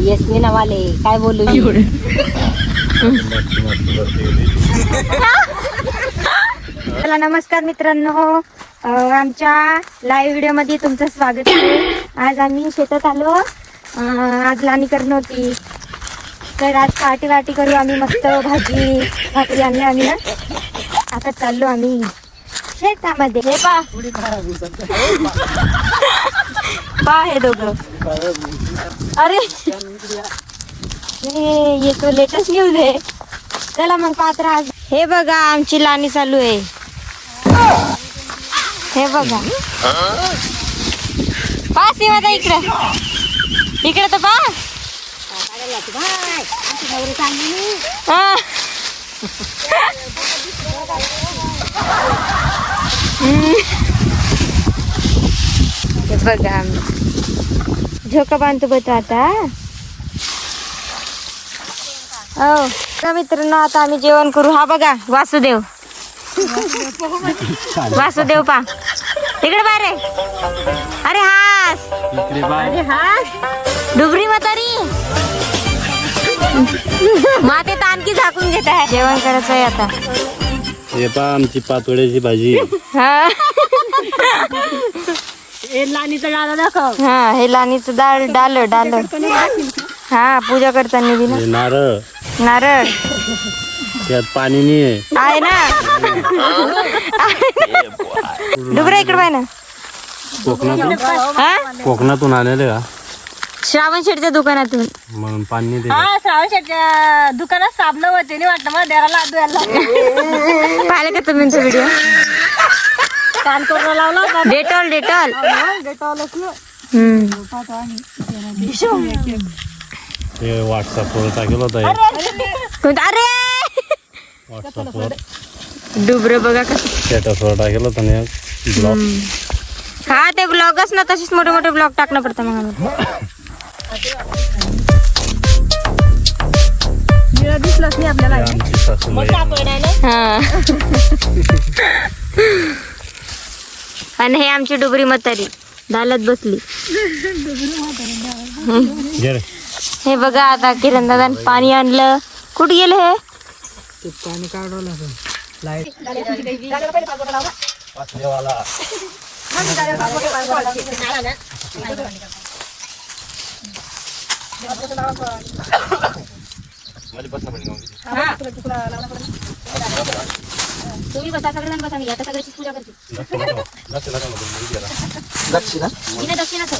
Yes मी नवाले काय बोलू मी. चला नमस्कार मित्रांनो, आमच्या लाईव्ह व्हिडिओ मध्ये तुमचं स्वागत आहे. आज आम्ही शेतात आलो. आज लाणी करणं होती, तर आज पार्टी करू आम्ही. मस्त भाकरी आणली आम्ही ना. आता चाललो आम्ही शेतामध्ये. हे पा हे दोघं. अरे ये तो लेटेस्ट न्यूज आहे. चला मग पात्र. आज हे बघा आमची लाणी चालू आहे. हे बघा पास आहे इकडे तर पा. बघा झोका बांधतो बघतो आता. हो मित्रांनो, आता आम्ही जेवण करू. हा बघा वासुदेव पा तिकडे बाहेर. अरे हास डुबरी म्हातारी माते तानकी झाकून घेत आहे. जेवण करायचं आहे आता. हे पहा आमची पातोड्याची भाजी. हा लाणीचं डाळ दाखव. हा हे लाणीचं डाल. हा पूजा करताना बी ना. नारळ त्यात पाणी नाही आहे ना. डुबरा इकडे पाय ना. कोकणातून आलेले का श्रावण शेठच्या दुकानातून. म्हणून पाणी दे. हा श्रावण शेठच्या दुकानात साबण होते नाही वाटतं मला देराला धुवायला. पाहिले का तुम्ही तो व्हिडिओ? कान करून लावला होता. डेटॉल डेटॉलच ना. हे व्हॉट्सअपवर टाकेल होता. अरे व्हॉट्सअपवर डुबर बघा का. स्टेटसवर टाकेल होता ना ब्लॉग. हा ते ब्लॉगच ना, तसेच मोठे ब्लॉग टाकणं पडतं मग. दिसलंच नाही आपल्याला. आमची सासूबाई हा आणि हे आमची डुबरी म्हातारी डालत बसली. हे बघा आता किरण दादा पाणी आणलं. कुठे गेले हे? पाणी काढवलं लाईट. तुम्ही बसा, सगळेजण बसा. मी आता सगळ्याची पूजा करते. दक्षिणा दक्षिणा सर.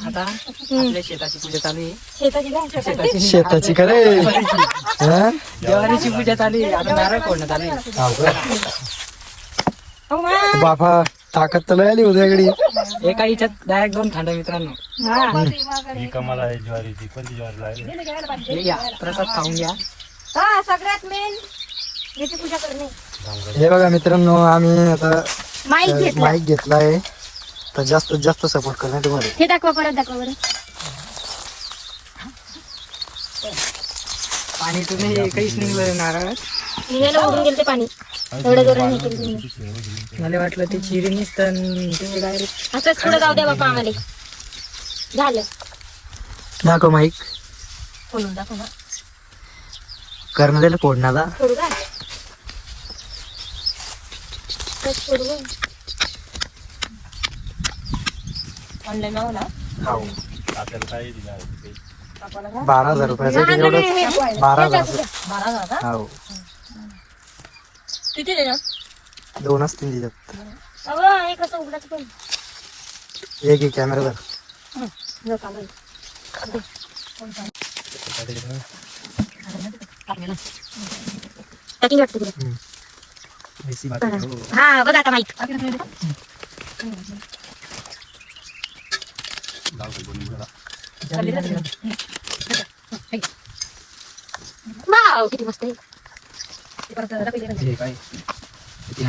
आता आपल्या शेताची पूजा चालू आहे. शेताची करे देवारीची पूजा चालू आहे. आता नारळ फोडण्यात आले. बापा ताकद तर लय आली उद्याकडे. एका हिच्यात डायरेक्ट 2 खांड मित्रांनो. ही कमाल आहे ज्वारीची. कोणती ज्वारी लागली? हे घ्या, प्रसाद खाऊन घ्या. हा सगळ्यात मेन याची पूजा करणे. हे बघा मित्रांनो, आम्ही आता माईक माईक घेतलाय तर जास्तीत जास्त सपोर्ट करणार तुम्हाला. हे दाखवा परत दाखवा बरं. पाणी तुम्ही काहीच नाही नारळ. निघायला उडून गेलं ते पाणी. एवढं जोराने केलं तुम्ही. मला वाटलं ते चिरी निसतं डायरेक्ट. असंच पुढे जाऊ द्या बापा आम्हाला. झालं. दाखव माईक. फोडून दाखव ना. करणं त्याला फोडण्याला. फोडू का? फोडू का? ऑनलाईन मागव ना. आपल्याला काय दिलं? 12,000 रुपयाचं ते एवढं. 12,000. हो किती देणार? 2 असतील त्याच्यात. अगं हे कसं उघडायचं पण एक कॅमेरा जो काम आहे. Packing वाटतं तुला. हा बघ आता माईक. वाव किती मस्त आहे.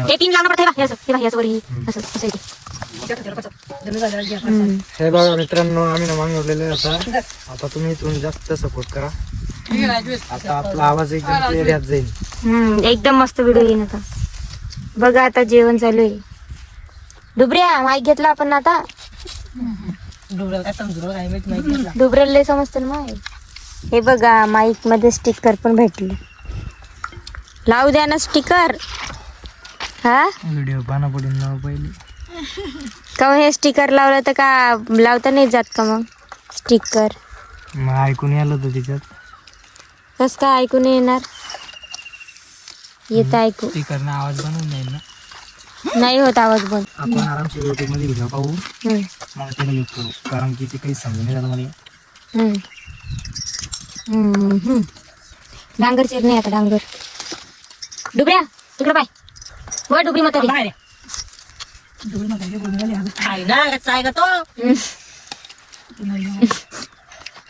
हे पिन लावणं पडतंय बा याचं वर असं असं येते. हे बघा मित्रांनो, आम्ही ना मागवलेले आता तुम्ही इथून जास्त सपोर्ट करा. आता आपला आवाज एकदम क्लिअर येत जाईल. एकदम मस्त व्हिडिओ येईन आता. बघा आता जेवण चालू आहे. डुबऱ्या माईक घेतला आपण आता. डुबऱ्याला लय समजतं ना माईक. हे बघा माईक मध्ये स्टिकर पण भेटले. लावू द्या ना स्टिकर. हा व्हिडिओ पाना पडून नाव पहिले का हे स्टिकर लावलं तर का लावता नाही जात का मग स्टिकर? मग ऐकून यायला होतं त्याच्यात. कस काय ऐकून येणार? येत ऐकू स्पीकरनं आवाज बनवून जाईल ना. नाही होत आवाज बंद. आपण आरामशीर युट्यूब मध्ये व्हिडिओ पाहू, हम्म, मग त्याला यूज करू, कारण की ते काही समजून नाही झालं मला. हम्म. हम्म. डांगर चिर नाही आता डांगर. डुबऱ्या तिकडे पाय. वर डुबरी मत खाय ना कच्चा आहे का तो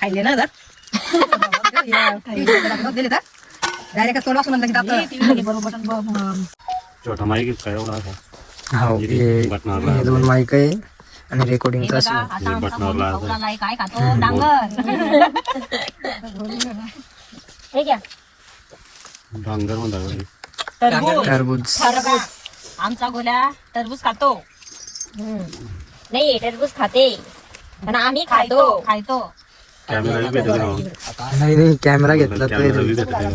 खायले ना जर छोटा माईक काय एवढा असा हो, हे 2 माईक आहे आणि रेकॉर्डिंगचा बटनावर लावायचं. काय खातो डांगर हे घ्या. डांगर म्हणतात. टरबूज. आमचा गोल्या टरबूज खातो. नाही टरबूज खाते पण आम्ही खातो. कॅमेरा बी भेटत नाही. नाही कॅमेरा घेतला कॅमेरा बी तर भेटत नाही.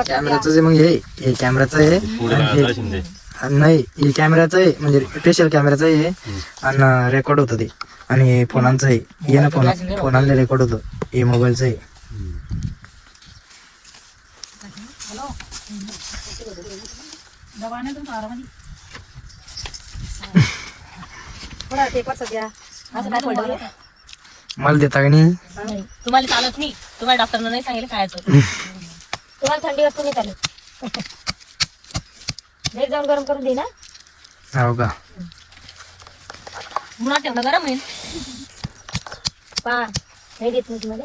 कॅमेराचं जे मग हे कॅमेराचं आहे पुढे आणि राहता शिंदे. नाही हे कॅमेराचं आहे, म्हणजे स्पेशल कॅमेराचं आहे आणि रेकॉर्ड होतं ते. आणि फोनांचं आहे हे ना, फोनाला रेकॉर्ड होतं. हे मोबाईलचं आहे. मला देता का नाही? तुम्हाला चालत नाही. तुम्हाला डॉक्टरनं नाही सांगितलं खायचं. तुम्हाला थंडी वाजता नाही चालत. घरी जाऊन गरम करून दे ना. हो का? मुळात ठेवलं गरम होईल. पा नाही देत मी तुम्हाला.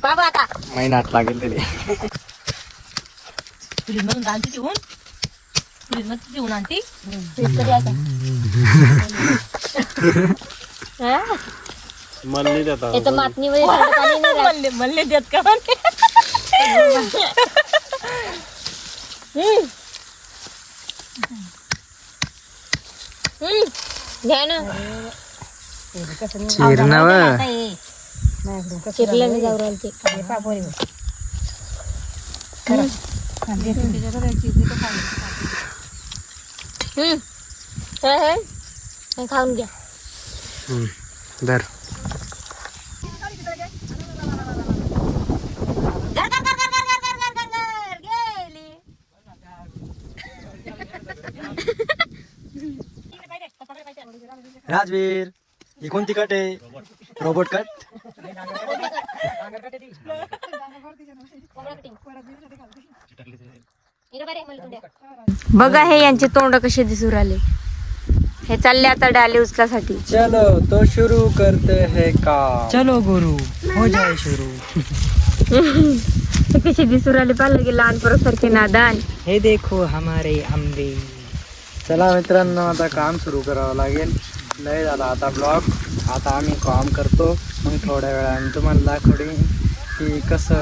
पा बा आता महिनात लागेल त्याला. फ्रीज मधून आणते ठेवून. फ्रीज मध्ये ठेवून आणते. फ्रीज कधी आहे का? मला नाही देता. हे तर मातनीमध्ये थंड पाणी नाही राहत. म्हणले देत का म्हणे. घ्या ना. चिरणावं. चिरलं मी जाऊ राहिले ते. हे खाऊन घ्या. धर. राजवीर, ही कोणती कट आहे? Robot cut. बघा हे यांचे तोंड कसे दिसू राहिले. हे चालले आता डाले उचलासाठी. चलो तो शुरू करते हैं काम. चलो गुरु हो जाए शुरू. हे कसे दिसू राहिले पाहिलं की लहान पोरासारखे नादान. हे देखो हमारे आंबे. चला मित्रांनो, आता काम सुरू करावं लागेल. लय झाला आता ब्लॉग. आता आम्ही काम करतो, मग थोड्या वेळाने तुम्हाला दाखवणे की कसं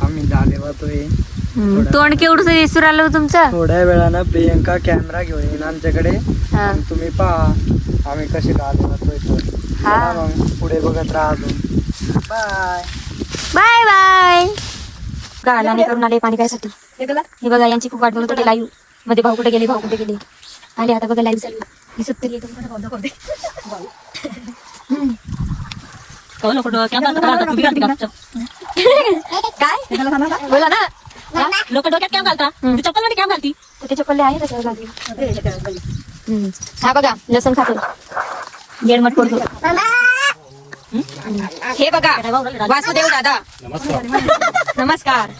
आम्ही डाले वाहतोय. तोंड केवढं दिसू राहिलं तुमचं. थोड्या वेळानं प्रियंका कॅमेरा घेऊन येईन आमच्याकडे. हा. मग तुम्ही पहा आम्ही कसे डाले वाहतोय. हा. मग पुढे बघत राहा अजून. Bye bye bye. गाळाने करून आले पाणी प्यायसाठी. हे बघा यांची खूप वाट बघत होते लाईव्ह मध्ये. भाऊ कुठे गेले आले. आता बघा लाईव्ह चालू. दिसत तरी येतो. कौन फोटो कॅमेरा काय बोला ना. लोक डोक्यात कॅम घालता तू चप्पल मध्ये कॅम घालती ते चप्पल आहे तसं घालते. हा बघा लसूण खातो गेडमट पडतो. हे बघा वासुदेव दादा नमस्कार.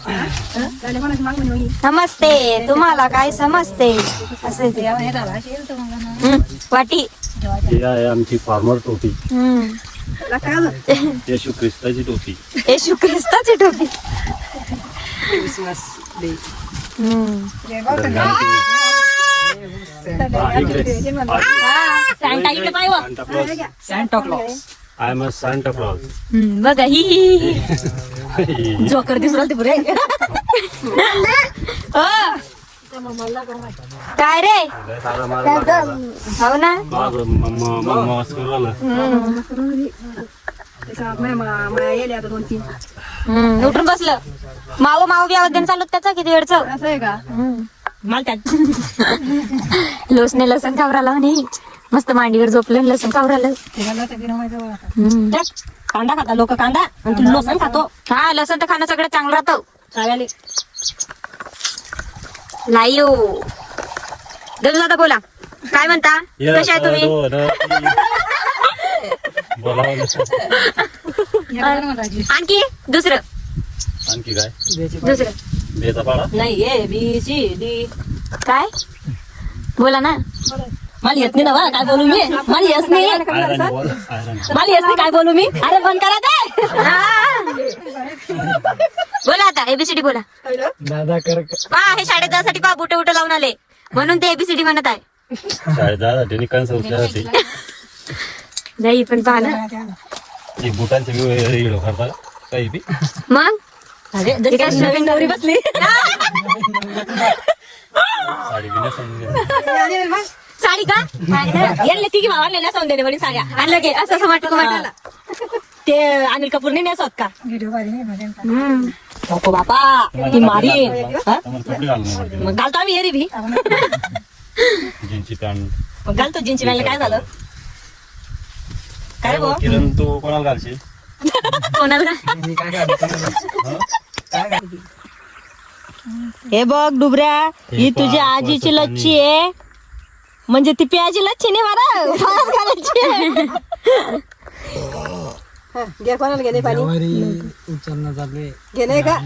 नमस्ते तुम्हाला काय समजते असं ते. वाटी ही आहे आमची फार्मर टोपी. हम्म. येशू ख्रिस्ताची टोपी. येशू ख्रिस्ताची टोपी. हम्म. सांगता इकडे पाय व. Santa clause. I am a Santa Claus. बघा ही जोकर दिसू राहिली पुरे काय रे हो ना. उठून बसलं माव माव बी आवाज चालू त्याचा किती वेळच मला त्यात लोसने लसण खावराला म्हणे मस्त मांडीवर झोपलं लसण खावरालं. कांदा खाता लोक कांदा आणि तू लसूण खातो. हा लसण तर खाणं सगळं चांगलं राहतं. चालेल लाईयो गजू दादा बोला काय म्हणता कशा आहे तुम्ही. आणखी दुसरं आणखी काय दुसरं बेचा पाडा. नाही ए बी सी डी काय बोला ना. मला येत नाही ना बा, काय बोलू मी. मला येत नाही आयरन बोल, आयरन. मला येत नाही काय बोलू मी. अरे बंद करा ते. बोला आता एबीसीडी बोला. दादा कर पा हे शाळेत जाण्यासाठी पा बुट बुट लावून आले म्हणून ते एबीसीडी म्हणत आहे. शाळेत जायसाठी कन्सर होती. नाही पण पहा ना ही बुटांचे व्हिडिओ करतात काही बी. मग अरे जशी काय नवीन नवरी बसली. साडी बी समजून साडी का यांना तिघी भावांना नेसवून देणे वडील साड्या. आणलं की असं वाटत वाटायला. ते अनिल कपूरने नेसवत का. नको बापा ती मारी. कपडे घालून मग घालतो आम्ही हेरी भी. जीन्सची पॅन्ट. मग घालतो जीन्सची पॅन्ट. काय झालं काय भाऊ किरण तू कोणाला घालशील. कोणाला हे बघ डुबऱ्या ही तुझ्या आजीची लच्छी आहे. म्हणजे ती प्याची लच्छी नाही मारा घालायची. घे कोणाला घेणे पाणी उचलणं चालू आहे. घेणे का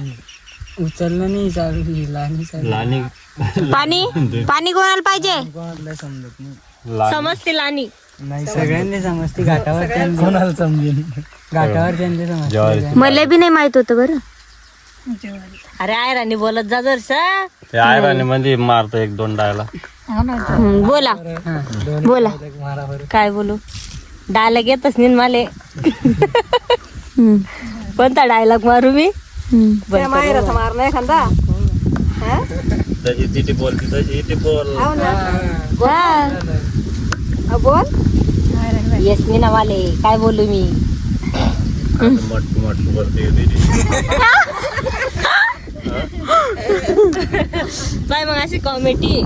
उचलणं नाही चालू लाणी पाणी पाणी कोणाला पाहिजे. कोणाला समजत नाही. समजते लानी. नाही सगळ्यांनी समजते घाटावर कोणाला समजेल. घाटावर त्यांनी समजते. ज्वारीची. मला बी नाही माहित होतं बरं. अरे आय राणी बोलत जा जरसा. ते आयराने मध्ये मारतो एक दोन डायला. बोला बोला मारा बरं. काय बोलू डायलॉग येतच नाही माले. कोणता डायलॉग मारू मी. मारणार एखादा त्याची तिथे बोलती तशी इथे बोल. बोल येस मी ना माले काय बोलू मी. मटकू मटकू करते दीदी. काय मग अशी कॉमेडी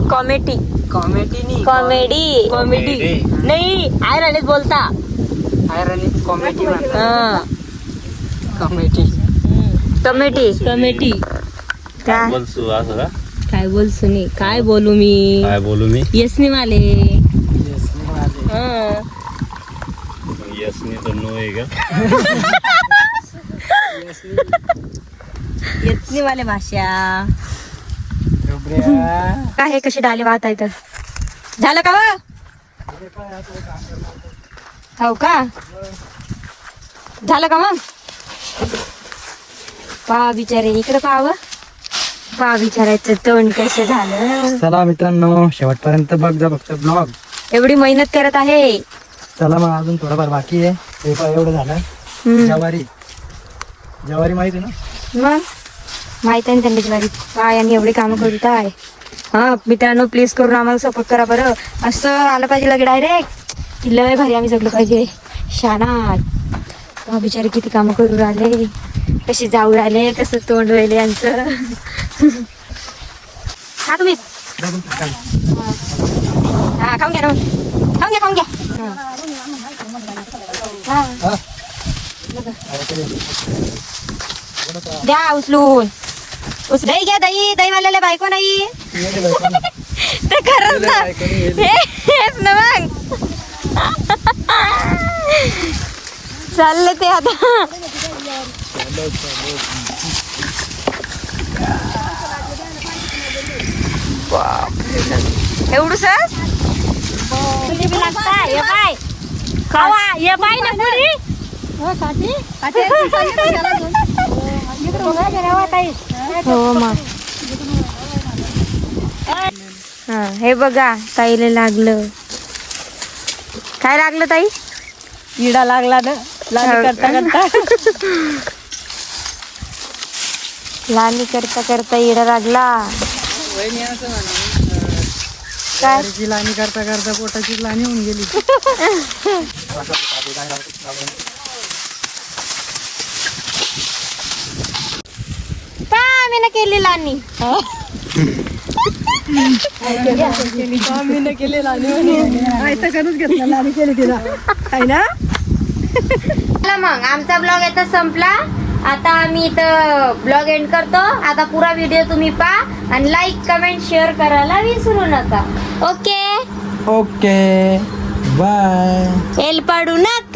कॉमेडी कॉमेडी नाही कॉमेडी कॉमेडी नाही आय राणीच बोलता. आयरनी कॉमेडी हा कॉमेडी कॉमेडी कॉमेडी. काय बोलसू असं का. काय बोलसू नाही काय बोलू मी. काय बोलू मी. येस नाही माले. हा येस नाही तर नो आहे का. येत नाही माले भाषा. काय हे कशी डाले वाहत आहेत. झालं का व? हो का झालं का मग. पहा बिचारे इकडे पाहावं. पहा बिचारायचं तोंड कसं झालं. चला मित्रांनो शेवटपर्यंत बघ जा फक्त ब्लॉग. एवढी मेहनत करत आहे. चला मग अजून थोडंफार बाकी आहे. हे पण एवढं झालं. ज्वारी ज्वारी माहिती आहे ना. मग माहित आहे ना त्यांनी ज्वारी काय आणि एवढी कामं करत आहे. हा मित्रांनो प्लीज करून आम्हाला सपोर्ट करा बरं. असं आलं पाहिजे लगे डायरेक्ट लय भारी आम्ही जगलो पाहिजे. शानात बिचारे किती कामं करू राहिले. कशी जाऊ राहिले कसं तोंड राहिले यांचं. हा तुम्ही हा खाऊन घ्या ना खाऊन घ्या खाऊन घ्या. द्या उचलून दही घ्या, दही दहीवाल्याला बायको नाही. ते खरंच ना, हेच ना मग. चाललं ते आता. एवढूस खावा ये बाय ना पुरी. हो मग. हा हे बघा ताईला लागलं. काय लागलं ताई? इडा लागला ना लाली करता करता. लाली करता करता इडा लागला. वहिनी असं म्हणा, काय? ज्वारीची लाणी करता करता पोटाची लाणी होऊन गेली. आम्ही ना केली लानी. चला मग आमचा ब्लॉग आता संपला. आता आम्ही इथं ब्लॉग एंड करतो. आता पुरा व्हिडिओ तुम्ही पहा आणि लाईक कमेंट शेअर करायला विसरू नका. Okay okay bye. एल पाडू नका.